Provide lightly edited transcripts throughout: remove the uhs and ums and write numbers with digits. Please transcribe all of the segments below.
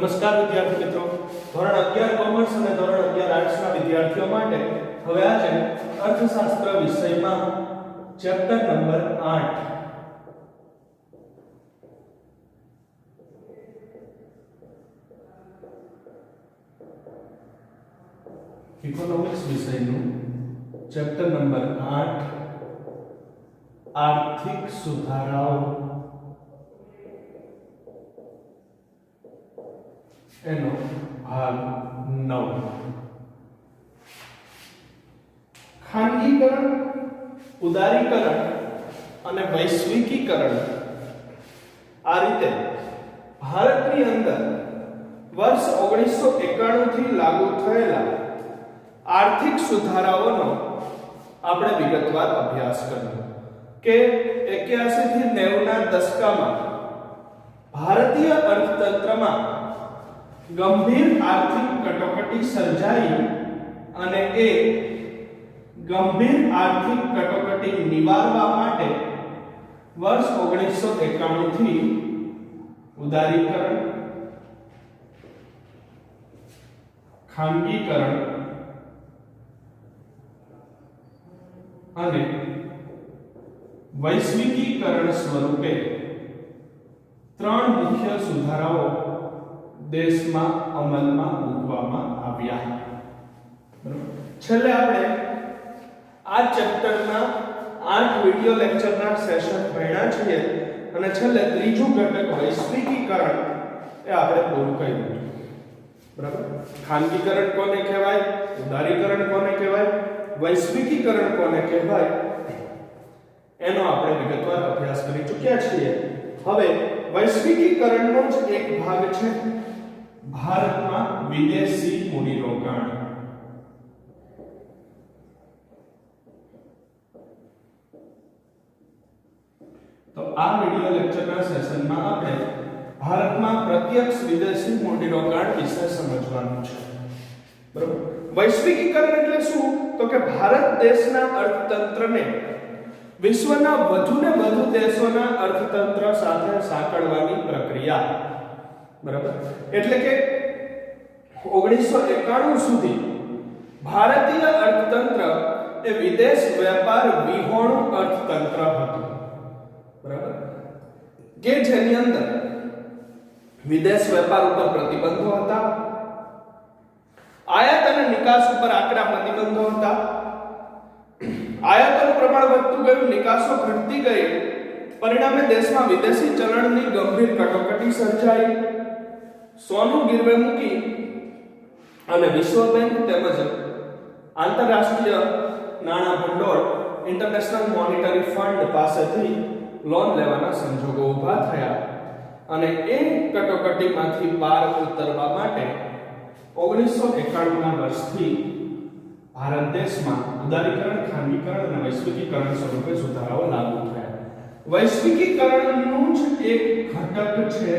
નમસ્કાર વિદ્યાર્થી મિત્રો, ધોરણ 11 કોમર્સ અને ધોરણ 11 આર્ટ્સ ના વિદ્યાર્થીઓ માટે હવે આજે અર્થશાસ્ત્ર વિષયમાં ચેપ્ટર નંબર 8 ઇકોનોમિક્સ વિષયનું ચેપ્ટર નંબર 8 આર્થિક સુધારાઓ એનો ભાગ 9 ખાનગીકરણ, ઉદારીકરણ અને વૈશ્વિકીકરણ આ રીતે ભારતની અંદર વર્ષ 1991 થી લાગુ થયેલા આર્થિક સુધારાઓનો આપણે વિગતવાર અભ્યાસ કર્યો કે 81 થી 90 ના દશકમાં ભારતીય અર્થતંત્રમાં ગંભીર આર્થિક કટોકટી સર્જાઈ અને એ ગંભીર આર્થિક કટોકટી નિવારવા માટે વર્ષ 1991 થી ઉદારીકરણ, ખાનગીકરણ અને વૈશ્વિકીકરણ સ્વરૂપે ત્રણ મુખ્ય સુધારાઓ દેશમાં અમલમાં મૂકવામાં આવ્યા. છેલ્લે આપણે આ ચેપ્ટરના 8 વિડિયો લેક્ચરના સેશન ભણ્યા છીએ અને છેલ્લે ત્રીજું ઘટક વૈશ્વિકીકરણ એ આપણે પૂરું કર્યું. બરાબર? ખાનગીકરણ કોને કહેવાય, ઉદારીકરણ કોને કહેવાય, વૈશ્વિકીકરણ કોને કહેવાય એનો આપણે વિગતવાર અભ્યાસ કરી ચૂક્યા છીએ. હવે વૈશ્વિકીકરણનો જ એક ભાગ છે ભારતમાં વિદેશી મૂડીરોકાણ. તો આ વિડિયો લેક્ચરના સેશનમાં આપણે ભારતમાં પ્રત્યક્ષ વિદેશી મૂડીરોકાણ વિશે સમજવાનું છે. બરાબર? વૈશ્વિકીકરણ એટલે શું? તો કે ભારત દેશના અર્થતંત્રને વિશ્વના વધુને વધુ દેશોના અર્થતંત્ર સાથે સાંકળવાની પ્રક્રિયા. બરાબર? એટલે કે 1991 સુધી ભારતીય અર્થતંત્ર એ વિદેશ વેપાર વિહોણું અર્થતંત્ર હતું. બરાબર? કે જેની અંદર વિદેશ વેપાર ઉપર પ્રતિબંધો હતા, આયાત અને નિકાસ ઉપર આકરા પ્રતિબંધો હતા. આયાતોનું પ્રમાણ વધતું ગયું, નિકાસો ઘટતી ગઈ, પરિણામે દેશમાં વિદેશી ચલણની ગંભીર કટોકટી સર્જાઈ. સોનું ગીરવે મૂકી અને વિશ્વ બેંક તેમજ આંતરરાષ્ટ્રીય નાણાં ભંડોળ ઇન્ટરનેશનલ મોનેટરી ફંડ પાસેથી લોન લેવાના સંજોગો ઊભા થયા અને એ કટોકટીમાંથી પાર ઉતરવા માટે 1991 ના વર્ષથી ભારત દેશમાં ઉદારીકરણ, ખાનગીકરણ અને વૈશ્વિકીકરણ સ્વરૂપે સુધારાઓ લાગુ થયા. વૈશ્વિકીકરણનું જ એક ઘટક છે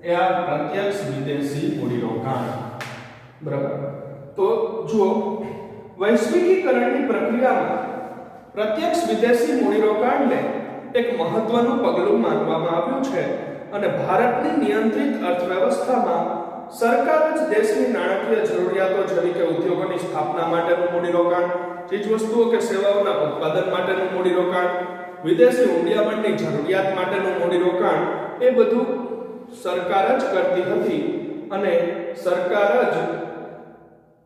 એ આ પ્રત્યક્ષ વિદેશી મૂડીરોકાણ. બરાબર? તો જુઓ, વૈશ્વિકીકરણની પ્રક્રિયામાં પ્રત્યક્ષ વિદેશી મૂડીરોકાણને એક મહત્વનું પગલું માનવામાં આવ્યું છે અને ભારતની નિયંત્રિત અર્થવ્યવસ્થામાં સરકાર જ દેશની નાણાકીય જરૂરિયાતો જેવી કે ઉદ્યોગોની સ્થાપના માટેનું મૂડીરોકાણ, ચીજવસ્તુઓ કે સેવાઓના ઉત્પાદન માટેનું મૂડીરોકાણ, વિદેશી હુંડિયામણની જરૂરિયાત માટેનું મૂડીરોકાણ એ બધું સરકાર જ કરતી હતી અને સરકાર જ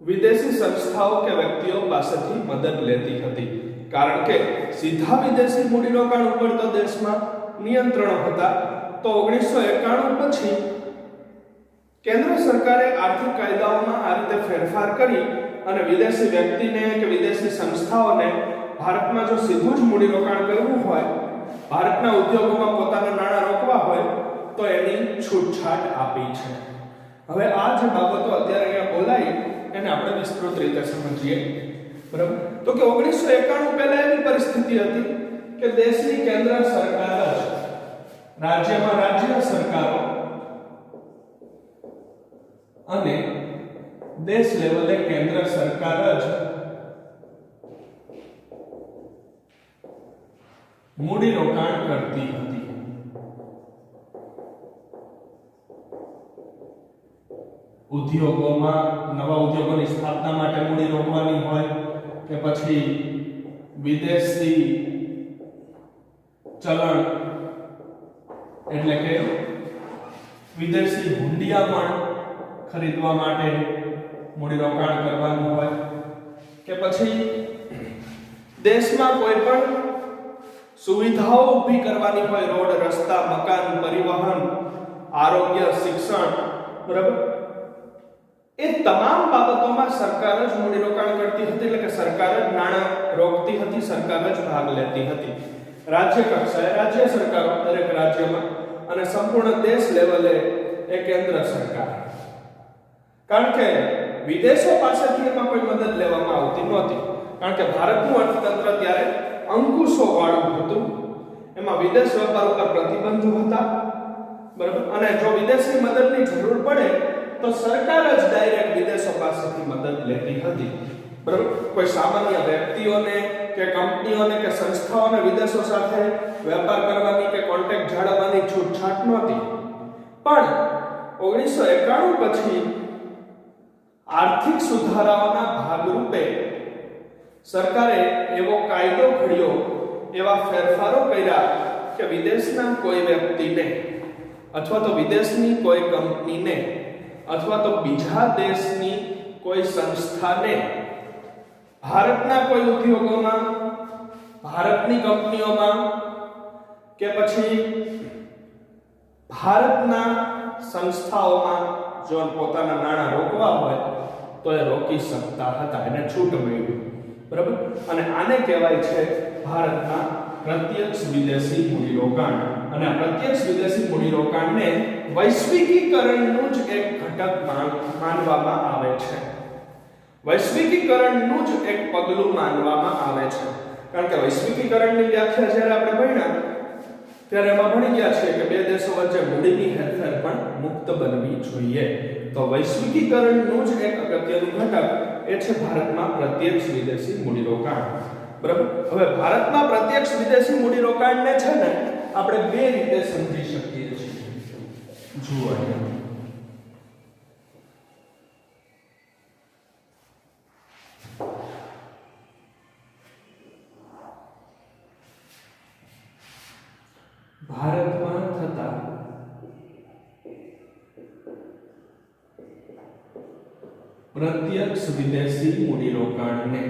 વિદેશી સંસ્થાઓ કે વ્યક્તિઓ પાસેથી મદદ લેતી હતી. કારણ કે સીધા વિદેશી મૂડીરોકાણ ઉપર તો દેશમાં નિયંત્રણો હતા. તો 1991 પછી કેન્દ્ર સરકારે આર્થિક કાયદાઓમાં આ રીતે ફેરફાર કરી અને વિદેશી વ્યક્તિને કે વિદેશી સંસ્થાઓને ભારતમાં જો સીધું જ મૂડીરોકાણ કરવું હોય, ભારતના ઉદ્યોગોમાં પોતાના નાણાં રોકવા હોય તો એની છૂટછાટ આપી છે. હવે આ જે બાબતો અત્યારે અહીંયા બોલાઈ એને આપણે વિસ્તૃત રીતે સમજીએ. બરાબર? તો કે 1991 પહેલા એવી પરિસ્થિતિ હતી કે દેશની કેન્દ્ર સરકાર જ રાજ્યમાં રાજ્ય સરકારો અને દેશ લેવલે કેન્દ્ર સરકાર જ મૂડીરોકાણ કરતી હતી. ઉદ્યોગોમાં નવા ઉદ્યોગોની સ્થાપના માટે મૂડી રોકવાની હોય કે પછી વિદેશી ચલણ એટલે કે વિદેશી હુંડિયામણ ખરીદવા માટે મૂડી રોકાણ કરવાનું હોય કે પછી દેશમાં કોઈ પણ સુવિધાઓ ઊભી કરવાની હોય, રોડ, રસ્તા, મકાન, પરિવહન, આરોગ્ય, શિક્ષણ, બરાબર, એ તમામ બાબતોમાં સરકાર જ મૂડીરોકાણ કરતી હતી, એટલે કે સરકાર જ નાણાં રોકતી હતી, સરકાર જ ભાગ લેતી હતી. રાજ્ય કક્ષાએ રાજ્ય સરકારો દરેક રાજ્યમાં અને સંપૂર્ણ દેશ લેવલે એ કેન્દ્ર સરકાર. કારણ કે વિદેશો પાસેથી એમાં કોઈ મદદ લેવામાં આવતી નહોતી, કારણ કે ભારતનું અર્થતંત્ર ત્યારે અંકુશો વાળું હતું, એમાં વિદેશ વેપાર ઉપર પ્રતિબંધો હતા, બરાબર, અને જો વિદેશની મદદની જરૂર પડે તો સરકાર જ ડાયરેક્ટ વિદેશો પાસેથી મદદ લેતી હતી, બરાબર. કોઈ સામાન્ય વ્યક્તિઓને કે કંપનીઓને કે સંસ્થાઓને વિદેશો સાથે વેપાર કરવાની કે કોન્ટેક્ટ જાળવવાની છૂટછાટ નહોતી. પણ 1991 પછી આર્થિક સુધારાઓના ભાગરૂપે સરકારે એવો કાયદો ઘડ્યો, એવા ફેરફારો કર્યા કે વિદેશના કોઈ વ્યક્તિને અથવા તો વિદેશની કોઈ કંપનીને અથવા તો બીજા દેશની કોઈ સંસ્થાને ભારતના કોઈ ઉદ્યોગોમાં, ભારતની કંપનીઓમાં કે પછી ભારતના સંસ્થાઓમાં જો પોતાના નાણાં રોકવા હોય તો એ રોકી શકતા હતા, એને છૂટ મળી, બરાબર. અને આને કહેવાય છે ભારતના પ્રત્યક્ષ વિદેશી મૂડીરોકાણ. અને આ પ્રત્યક્ષ વિદેશી મૂડીરોકાણને વૈશ્વિકીકરણનું જ એક ઘટક માનવામાં આવે છે. વૈશ્વિકીકરણનું જ એક પગલું માનવામાં આવે છે. કારણ કે વૈશ્વિકીકરણની વ્યાખ્યા જ્યારે આપણે ભણ્યા ત્યારે એમાં ભણી ગયા છે કે બે દેશો વચ્ચે મૂડીની હેરફેર પણ મુક્ત બનવી જોઈએ. તો વૈશ્વિકીકરણનું જ એક અગત્યનું ઘટક એ છે ભારતમાં પ્રત્યક્ષ વિદેશી મૂડીરોકાણ, બરાબર. હવે ભારતમાં પ્રત્યક્ષ વિદેશી મૂડીરોકાણને છે ને આપણે બે રીતે સમજી શકીએ છીએ. જુઓ, ભારતમાં થતા પ્રત્યક્ષ વિદેશી મૂડીરોકાણને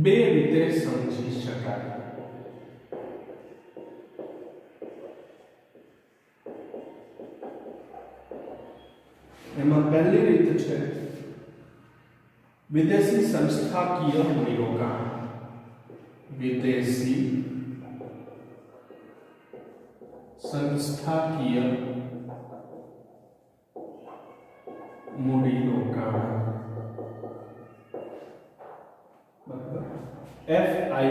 બે રીતે સમજી શકાય. એમાં પહેલી રીત છે વિદેશી સંસ્થાકીય મૂડીરોકાણ. વિદેશી સંસ્થાકીય મૂડીરોકાણ, FII,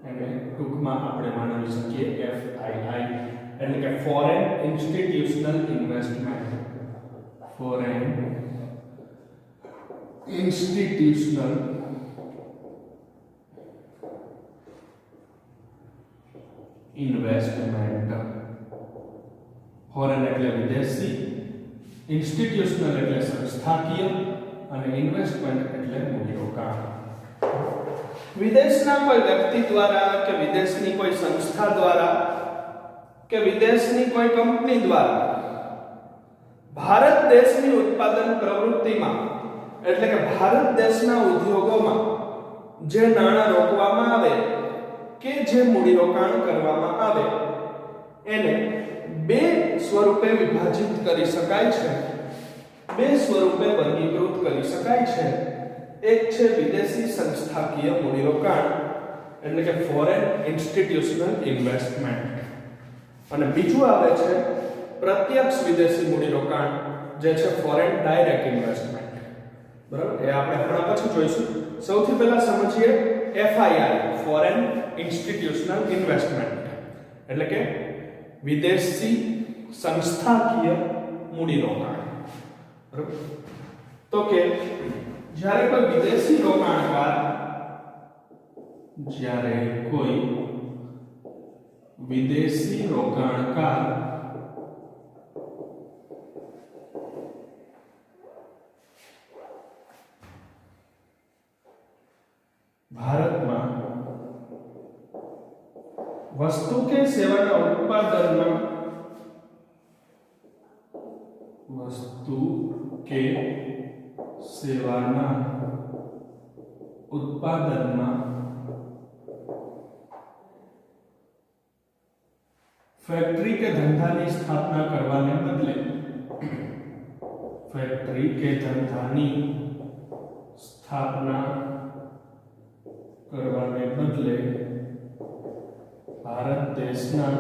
એને ટૂંકમાં આપણે માનવી શકીએ FII, એટલે કે foreign institutional investment. Foreign institutional investment. Foreign એટલે વિદેશી, ઇન્સ્ટિટ્યુશનલ એટલે સંસ્થાકીય અને ઇન્વેસ્ટમેન્ટ એટલે મૂડીરોકાણ. વિદેશના કોઈ વ્યક્તિ દ્વારા કે વિદેશની કોઈ સંસ્થા દ્વારા કે વિદેશની કોઈ કંપની દ્વારા ભારત દેશની ઉત્પાદન પ્રવૃત્તિમાં એટલે કે ભારત દેશના ઉદ્યોગોમાં જે નાણાં રોકવામાં આવે કે જે મૂડીરોકાણ કરવામાં આવે એને બે સ્વરૂપે વિભાજિત કરી શકાય છે, બે સ્વરૂપે વર્ગીકૃત કરી શકાય છે. એક છે વિદેશી સંસ્થાકીય મૂડીરોકાણ એટલે કે ફોરેન ઇન્સ્ટિટ્યુશનલ ઇન્વેસ્ટમેન્ટ, અને બીજું આવે છે પ્રત્યક્ષ વિદેશી મૂડીરોકાણ જે છે ફોરેન ડાયરેક્ટ ઇન્વેસ્ટમેન્ટ, બરાબર. એ આપણે હમણાં પછી જોઈશું. સૌથી પહેલા સમજીએ FII, ફોરેન ઇન્સ્ટિટ્યુશનલ ઇન્વેસ્ટમેન્ટ એટલે કે વિદેશી સંસ્થાકીય મૂડીરોકાણ, બરાબર. તો કે જ્યારે કોઈ વિદેશી રોકાણકાર જ્યારે કોઈ વિદેશી રોકાણકાર ભારતમાં વસ્તુ કે સેવાના ઉત્પાદનમાં फैक्ट्री के धंधाની સ્થાપના કરવાને બદલે ભારત દેશના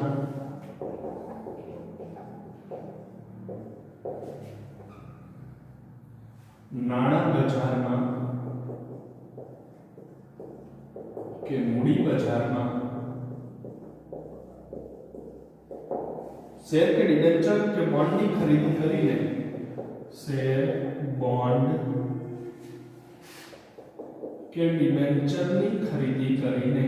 નાણાં બજારમાં કે મૂડી બજારમાં शेयर के डिबेंचर के बॉन्ड की खरीदी करीने शेयर बॉन्ड के डिबेंचर की खरीदी करीने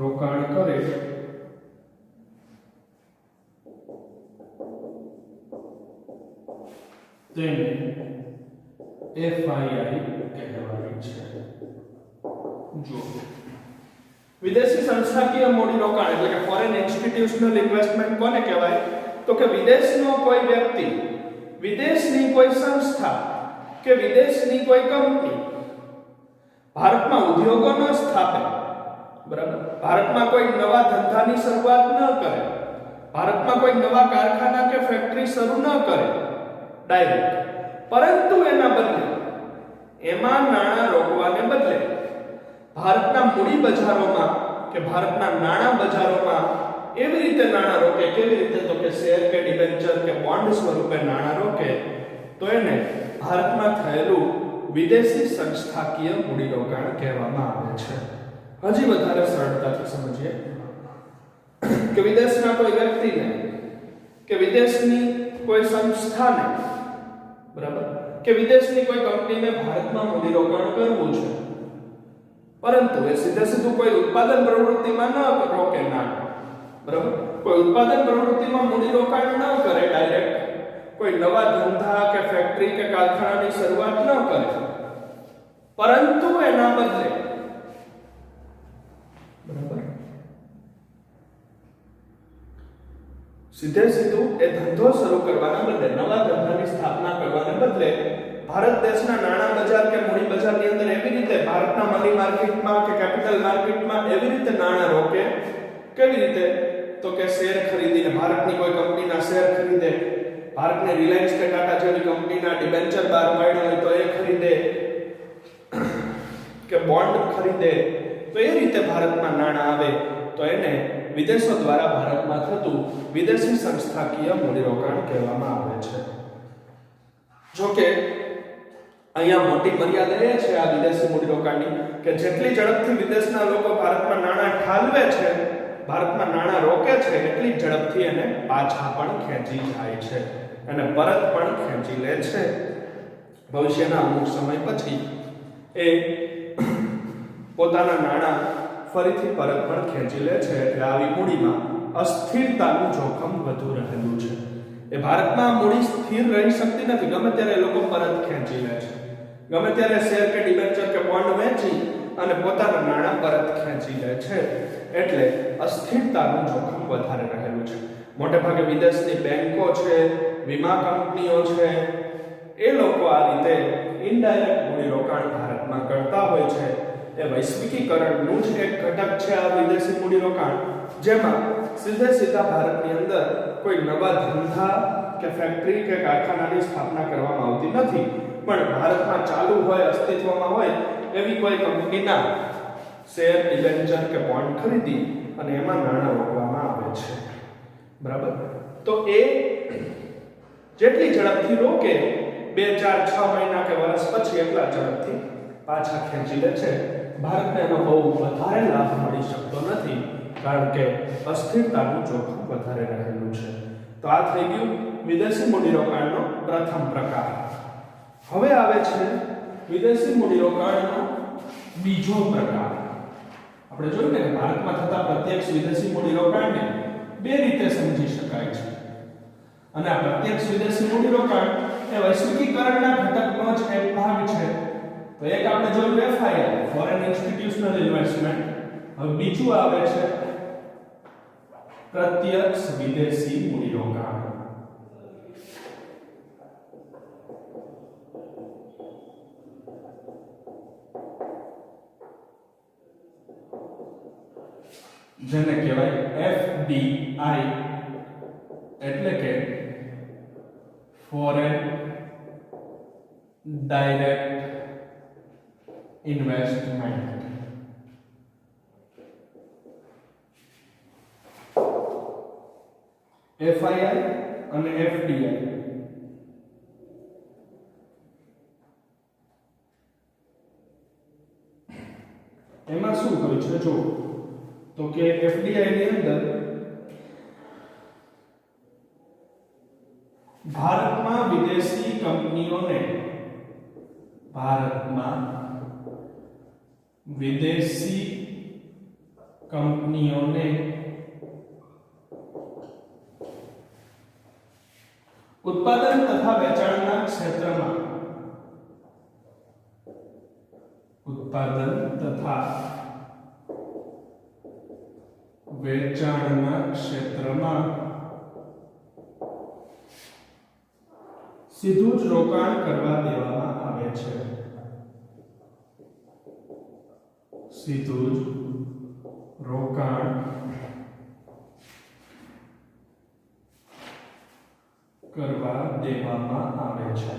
रोकाण करे तेने FII કહેવાય છે। जो विदेशी संस्थाकीय मूडी रोकाण એટલે કે ફોરેન ઇન્સ્ટિટ્યુશનલ ઇન્વેસ્ટમેન્ટ કોને કહેવાય તો કે વિદેશનો કોઈ વ્યક્તિ વિદેશની કોઈ સંસ્થા કે વિદેશની કોઈ કંપની ભારતમાં ઉદ્યોગો ન સ્થાપે બરાબર ભારતમાં કોઈ નવા ધંધાની શરૂઆત ન કરે ભારતમાં કોઈ નવા કારખાના કે ફેક્ટરી શરૂ ન કરે ડાયરેક્ટ પરંતુ એના બદલે એમાં નાણાં રોકવાને બદલે ભારતના મૂડી બજારોમાં કે ભારતના નાણાં બજારોમાં એવી રીતે નાણાં રોકે કેવી રીતે તો કે શેર કે ડિબેન્ચર કે બોન્ડ સ્વરૂપે નાણાં રોકે તો એને ભારતમાં થયેલું વિદેશી સંસ્થાકીય મૂડીરોકાણ કહેવામાં આવે છે। હજી વધારે સરળતાથી સમજીએ કે વિદેશના કોઈ વ્યક્તિને કે વિદેશની કોઈ સંસ્થાને બરાબર કે વિદેશની કોઈ કંપનીને ભારતમાં મૂડીરોકાણ કરવું છે परंतु એ સીધે સીધું કોઈ ઉત્પાદન પ્રવૃત્તિમાં ન રોકે ના બરાબર કોઈ ઉત્પાદન પ્રવૃત્તિમાં મૂડીરોકાણ ન કરે ડાયરેક્ટ કોઈ નવા ધંધા કે ફેક્ટરી કે કારખાનાની શરૂઆત ન કરે પરંતુ એના બદલે બરાબર સીધે સીધું એ ધંધો શરૂ કરવાના બદલે નવા ધંધાની સ્થાપના કરવાને બદલે भारत देशना नाणा बजार के मूडी बजार ની અંદર એવી રીતે ભારતના મની માર્કેટમાં કે કેપિટલ માર્કેટમાં એવી રીતે નાણાં રોકે કેવી રીતે તો કે શેર ખરીદીને ભારતની કોઈ કંપનીના શેર ખરીદે ભારતની રિલાયન્સ કે ટાટા જેવી કંપનીના ડિબેન્ચર બહાર પાડ્યા હોય તો એ ખરીદે કે બોન્ડ ખરીદે તો એ રીતે ભારતમાં નાણાં આવે તો એને વિદેશો દ્વારા ભારતમાં થતું વિદેશી સંસ્થાકીય મૂડીરોકાણ કહેવામાં આવે છે। જો કે અહીંયા મોટી મર્યાદા એ છે આ વિદેશી મૂડીરોકાણની કે જેટલી ઝડપથી વિદેશના લોકો ભારતમાં નાણાં ઠાલવે છે ભારતમાં નાણાં રોકે છે એટલી ઝડપથી એને પાછા પણ ખેંચી જાય છે અને પરત પણ ખેંચી લે છે। ભવિષ્યના અમુક સમય પછી એ પોતાના નાણાં ફરીથી પરત પણ ખેંચી લે છે એટલે આવી મૂડીમાં અસ્થિરતાનું જોખમ વધુ રહેલું છે। એ ભારતમાં મૂડી સ્થિર રહી શકતી નથી ગમે ત્યારે લોકો પરત ખેંચી લે છે ગમે ત્યારે શેર કે ડિબેન્ચર કે બોન્ડ વેચી અને પોતાના નાણાં પરત ખેંચી લે છે એટલે અસ્થિરતાનું જોખમ વધારે રહેલું છે। મોટે ભાગે વિદેશની બેંકો છે વીમા કંપનીઓ છે એ લોકો આ રીતે ઇનડાયરેક્ટ મૂડીરોકાણ ભારતમાં કરતા હોય છે। એ વૈશ્વિકીકરણનું જ એક ઘટક છે આ વિદેશી મૂડીરોકાણ જેમાં સીધે સીધા ભારતની અંદર કોઈ નવા ધંધા કે ફેક્ટરી કે કારખાનાની સ્થાપના કરવામાં આવતી નથી પણ ભારતમાં ચાલુ હોય અસ્તિત્વમાં હોય એવી કોઈ કંપનીના શેર ડિબેન્ચર કે બોન્ડ ખરીદી અને એમાં નાણાં રોકવામાં આવે છે બરાબર। તો એ જેટલી ઝડપથી રોકે 2 4 6 મહિના કે વર્ષ પછી એટલા ઝડપથી પાછા ખેંચી લે છે। ભારતને એનો બહુ વધારે લાભ મળી શકતો નથી કારણ કે અસ્થિરતાનું જોખમ વધારે રહેલું છે। તો આ થઈ ગયું વિદેશી મૂડીરોકાણનો પ્રથમ પ્રકાર. હવે આવે છે વિદેશી મૂડીરોકાણનો બીજો પ્રકાર. આપણે જોયું ને કે ભારતમાં થતા પ્રત્યક્ષ વિદેશી મૂડીરોકાણને બે રીતે સમજી શકાય છે. અને આ પ્રત્યક્ષ વિદેશી મૂડીરોકાણ એ વૈશ્વિકીકરણના ઘટકનો જ એક ભાગ છે. તો એક આપણે જોયું FII ફોરેન ઇન્સ્ટિટ્યુશનલ ઇન્વેસ્ટમેન્ટ. હવે બીજું આવે છે પ્રત્યક્ષ વિદેશી મૂડીરોકાણ. જેને કહેવાય FDI એટલે કે ફોરેન ડાયરેક્ટ ઇન્વેસ્ટમેન્ટ. FII અને FDI એમાં શું કર્યું છે જો તો કે FDI ની અંદર ભારતમાં વિદેશી કંપનીઓને ઉત્પાદન તથા વેચાણના ક્ષેત્રમાં સીધું જ રોકાણ કરવા દેવામાં આવે છે. સીધું જ રોકાણ કરવા દેવામાં આવે છે.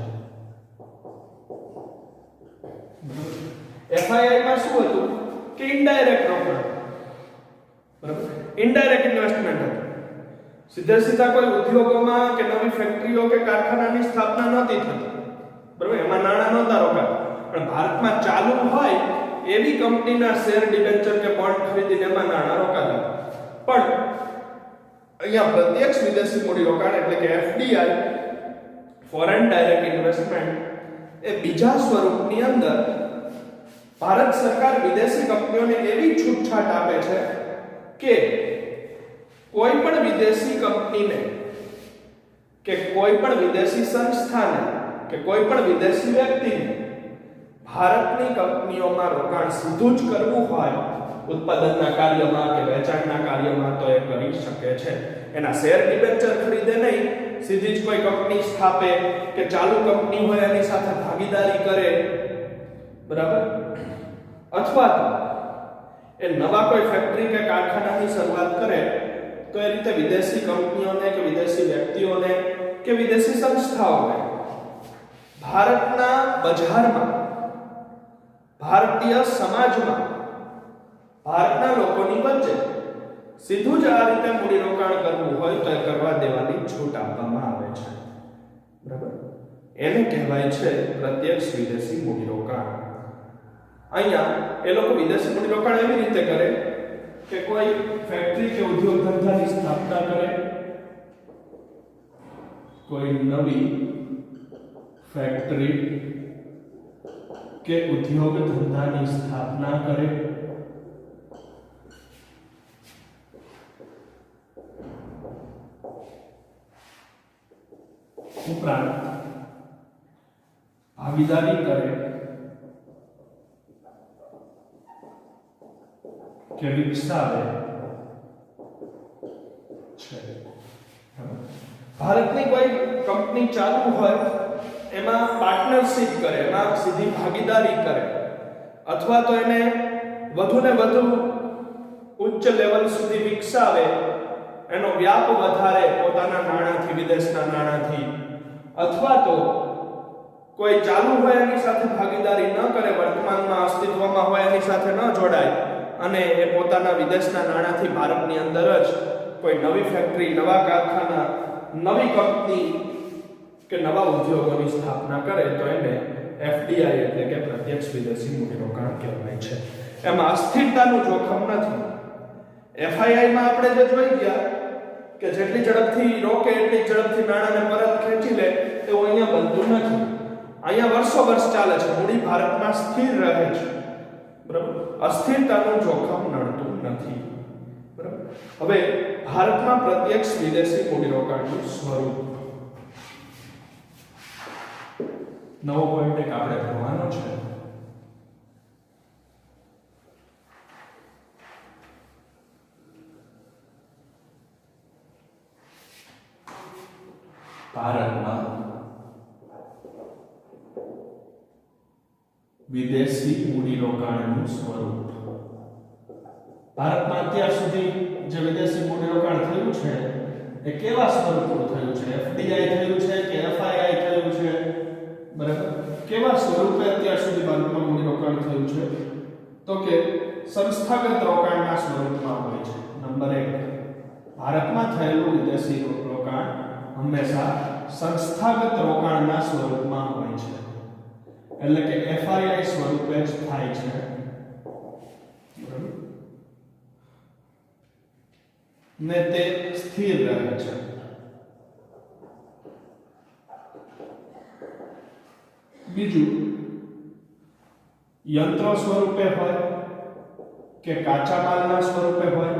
FII માં શું હતું કે ઇનડાયરેક્ટ રોકાણ, બરાબર, ઇનડાયરેક્ટ ઇન્વેસ્ટમેન્ટ હતું. સીધા કોઈ ઉદ્યોગોમાં કે નવી ફેક્ટરીઓ કે કારખાનાની સ્થાપના નહોતી થતી, બરાબર, એમાં નાણાં નહોતા રોકાતા. પણ ભારતમાં ચાલુ હોય એવી કંપનીના શેર, ડિબેન્ચર કે બોન્ડ ખરીદીને એમાં નાણાં રોકાતા. પણ અહીંયા પ્રત્યક્ષ વિદેશી મૂડીરોકાણ એટલે કે FDI ફોરેન ડાયરેક્ટ ઇન્વેસ્ટમેન્ટ એ બીજા સ્વરૂપની અંદર ભારત સરકાર વિદેશી કંપનીઓને એવી છૂટછાટ આપે છે કે કોઈ પણ વિદેશી કંપનીને કે કોઈ પણ વિદેશી સંસ્થાને કે કોઈ પણ વિદેશી વ્યક્તિને ભારતની કંપનીઓમાં રોકાણ સીધું જ કરવું હોય ઉત્પાદનના કાર્યમાં કે વેચાણના કાર્યમાં તો એ કરી શકે છે. એના શેર ડિબેન્ચર ખરીદે નહીં, સીધી જ કોઈ કંપની સ્થાપે કે ચાલુ કંપની હોય એની સાથે ભાગીદારી કરે, બરાબર, અથવા તો એ નવા કોઈ ફેક્ટરી કે કારખાનાની શરૂઆત કરે તો એ રીતે વિદેશી કંપનીઓને કે વિદેશી વ્યક્તિઓને કે વિદેશી સંસ્થાઓને ભારતના બજારમાં, ભારતીય સમાજમાં, ભારતના લોકોની વચ્ચે સીધું જ આ રીતે મૂડીરોકાણ કરવું હોય તો એ કરવા દેવાની છૂટ આપવામાં આવે છે, બરાબર. એને કહેવાય છે પ્રત્યક્ષ વિદેશી મૂડીરોકાણ. અહીંયા એ લોકો વિદેશી મૂડીરોકાણ એવી રીતે કરે કે કોઈ ફેક્ટરી કે ઉદ્યોગ ધંધાની સ્થાપના કરે, કોઈ નવી ફેક્ટરી કે ઉદ્યોગ ધંધાની સ્થાપના કરે, ઉપરાંત ભાગીદારી કરે કે વિકસાવે છે. ભારતની કોઈ કંપની ચાલુ હોય એમાં પાર્ટનરશિપ કરે, એમાં સીધી ભાગીદારી કરે, અથવા તો એને વધુ ને વધુ ઉચ્ચ લેવલ સુધી વિકસાવે, એનો વ્યાપ વધારે પોતાના નાણાંથી, વિદેશના નાણાંથી, અથવા તો કોઈ ચાલુ હોય એની સાથે ભાગીદારી ન કરે, વર્તમાનમાં અસ્તિત્વમાં હોય એની સાથે ન જોડાય અને એ પોતાના વિદેશના નાણાંથી ભારતની અંદર જ કોઈ નવી ફેક્ટરી, નવા કારખાના, નવી કંપની કે નવા ઉદ્યોગોની સ્થાપના કરે તો એને FDI એટલે કે પ્રત્યક્ષ વિદેશી મૂડીરોકાણ કહેવાય છે. એમાં અસ્થિરતાનું જોખમ નથી. FII માં આપણે જે જોઈ ગયા કે જેટલી ઝડપથી રોકે એટલી ઝડપથી નાણાંને પરત ખેંચી લે એવું અહીંયા બનતું નથી. અહીંયા વર્ષો વર્ષ ચાલે છે, મૂડી ભારતમાં સ્થિર રહે છે, બરાબર. અસ્થિરતાનું જોખમ નડતું નથી, બરાબર. હવે ભારતમાં પ્રત્યક્ષ વિદેશી મૂડીરોકાણનું સ્વરૂપ, નવો પોઈન્ટ એક આપણે ભણવાનો છે. ભારતમાં વિદેશી મૂડીરોકાણનું સ્વરૂપ. ભારતમાં અત્યાર સુધી જે વિદેશી મૂડીરોકાણ થયું છે એ કેવા સ્વરૂપનું થયું છે? એફડીઆઈ થયું છે કે એફઆઈઆઈ થયું છે, બરાબર? કેવા સ્વરૂપે અત્યાર સુધી ભારતમાં મૂડીરોકાણ થયું છે? તો કે સંસ્થાગત રોકાણના સ્વરૂપમાં હોય છે. નંબર 1, ભારતમાં થયેલું વિદેશી રોકાણ હંમેશા સંસ્થાગત રોકાણના સ્વરૂપમાં હોય છે, એટલે કે એફઆઈઆઈ સ્વરૂપે જ થાય છે, બરાબર. ને તે સ્થિર રહે છે. બીજું, યંત્રો સ્વરૂપે હોય કે કાચા માલના સ્વરૂપે હોય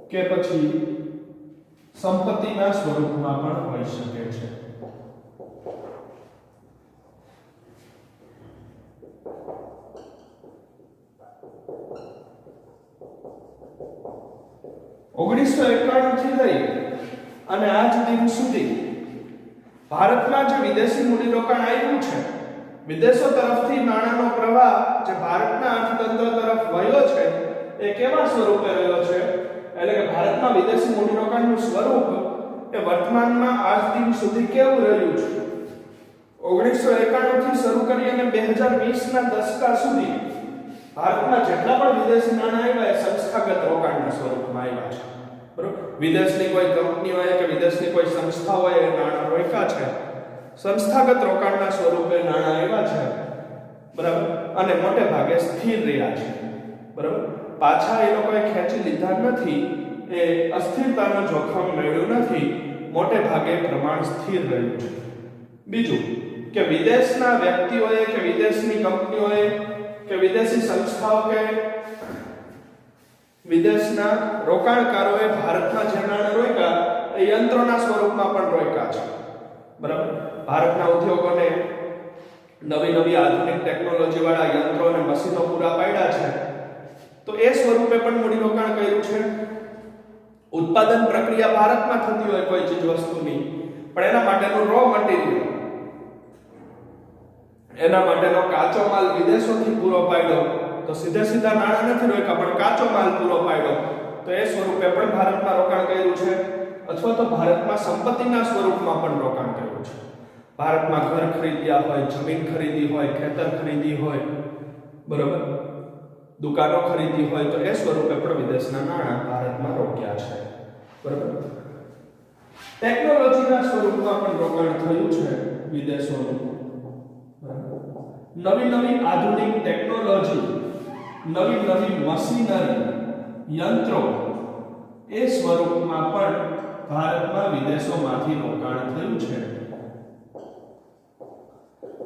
કે પછી સંપત્તિના સ્વરૂપમાં પણ હોઈ શકે છે. ઓગણીસો 91 થી લઈ અને આજ દિન સુધી ભારતમાં જે વિદેશી મૂડીરોકાણ આવ્યું છે, વિદેશો તરફથી નાણાંનો પ્રવાહ જે ભારતના અર્થતંત્ર તરફ વહ્યો છે એ કેવા સ્વરૂપે રહ્યો છે? એટલે કે ભારતમાં વિદેશી મૂડીરોકાણનું સ્વરૂપ એ વર્તમાનમાં આજ દિન સુધી કેવું રહ્યું છે? 1991 થી શરૂ કરી અને 2020 ના દશકા સુધી ભારતમાં જેટલા પણ વિદેશી નાણાં આવ્યા એ સંસ્થાગત રોકાણના સ્વરૂપમાં આવ્યા છે, બરોબર. વિદેશની કોઈ કંપની હોય કે વિદેશની કોઈ સંસ્થા હોય એ નાણાં રોક્યા છે, સંસ્થાગત રોકાણના સ્વરૂપે નાણાં આવ્યા છે, બરાબર. અને મોટે ભાગે સ્થિર રહ્યા છે, બરાબર. પાછા એ લોકોએ ખેંચી લીધા નથી, એ અસ્થિરતાનું જોખમ મેળવ્યું નથી, મોટે ભાગે પ્રમાણ સ્થિર રહ્યું છે. બીજું કે વિદેશના વ્યક્તિઓએ કે વિદેશની કંપનીઓએ કે વિદેશી સંસ્થાઓ કે વિદેશના રોકાણકારોએ ભારતમાં જે નાણાં રોક્યા એ યંત્રોના સ્વરૂપમાં પણ રોક્યા છે, બરાબર. ભારતના ઉદ્યોગોને નવી નવી આધુનિક ટેકનોલોજી વાળા યંત્રો અને મશીનો પૂરા પાડ્યા છે, તો એ સ્વરૂપે પણ મૂડીરોકાણ કર્યું છે. ઉત્પાદન પ્રક્રિયા ભારતમાં થતી હોય કોઈ ચીજ વસ્તુની, પણ એના માટેનું રો મટીરીયલ, એના માટેનો કાચો માલ વિદેશોથી પૂરો પાડ્યો, તો સીધા નાણાં નથી રોક્યા પણ કાચો માલ પૂરો પાડ્યો, તો એ સ્વરૂપે પણ ભારતમાં રોકાણ કર્યું છે. અથવા તો ભારતમાં સંપત્તિના સ્વરૂપમાં પણ રોકાણ કર્યું છે. ભારતમાં ઘર ખરીદ્યા હોય, જમીન ખરીદી હોય, ખેતર ખરીદી હોય, બરોબર, દુકાનો ખરીદી હોય, તો એ સ્વરૂપે પણ વિદેશના નાણાં ભારતમાં રોક્યા છે, બરોબર. ટેકનોલોજીના સ્વરૂપમાં પણ રોકાણ થયું છે વિદેશોનું. નવી આધુનિક ટેકનોલોજી, નવી મશીનરી, યંત્રો, એ સ્વરૂપમાં પણ ભારતમાં વિદેશોમાંથી રોકાણ થયું છે.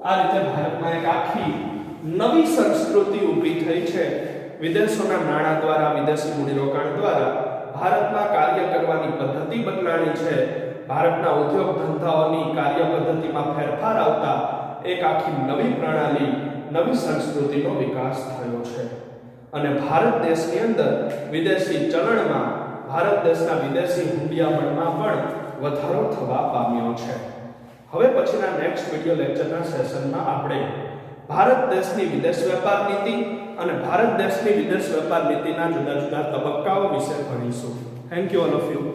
આ રીતે ભારતમાં એક આખી નવી સંસ્કૃતિ ઊભી થઈ છે. વિદેશોના નાણાં દ્વારા, વિદેશી મૂડીરોકાણ દ્વારા ભારતમાં કાર્ય કરવાની પદ્ધતિ બદલાણી છે. ભારતના ઉદ્યોગ ધંધાઓની કાર્ય પદ્ધતિમાં ફેરફાર આવતા એક આખી નવી પ્રણાલી, નવી સંસ્કૃતિનો વિકાસ થયો છે. અને ભારત દેશની અંદર વિદેશી ચલણમાં, ભારત દેશના વિદેશી હુંડિયામણમાં પણ વધારો થવા પામ્યો છે. હવે પછીના નેક્સ્ટ વિડિયો લેક્ચરના સેશનમાં આપણે ભારત દેશની વિદેશ વેપાર નીતિ અને ભારત દેશની વિદેશ વેપાર નીતિના જુદા જુદા તબક્કાઓ વિશે ભણીશું. Thank you all of you.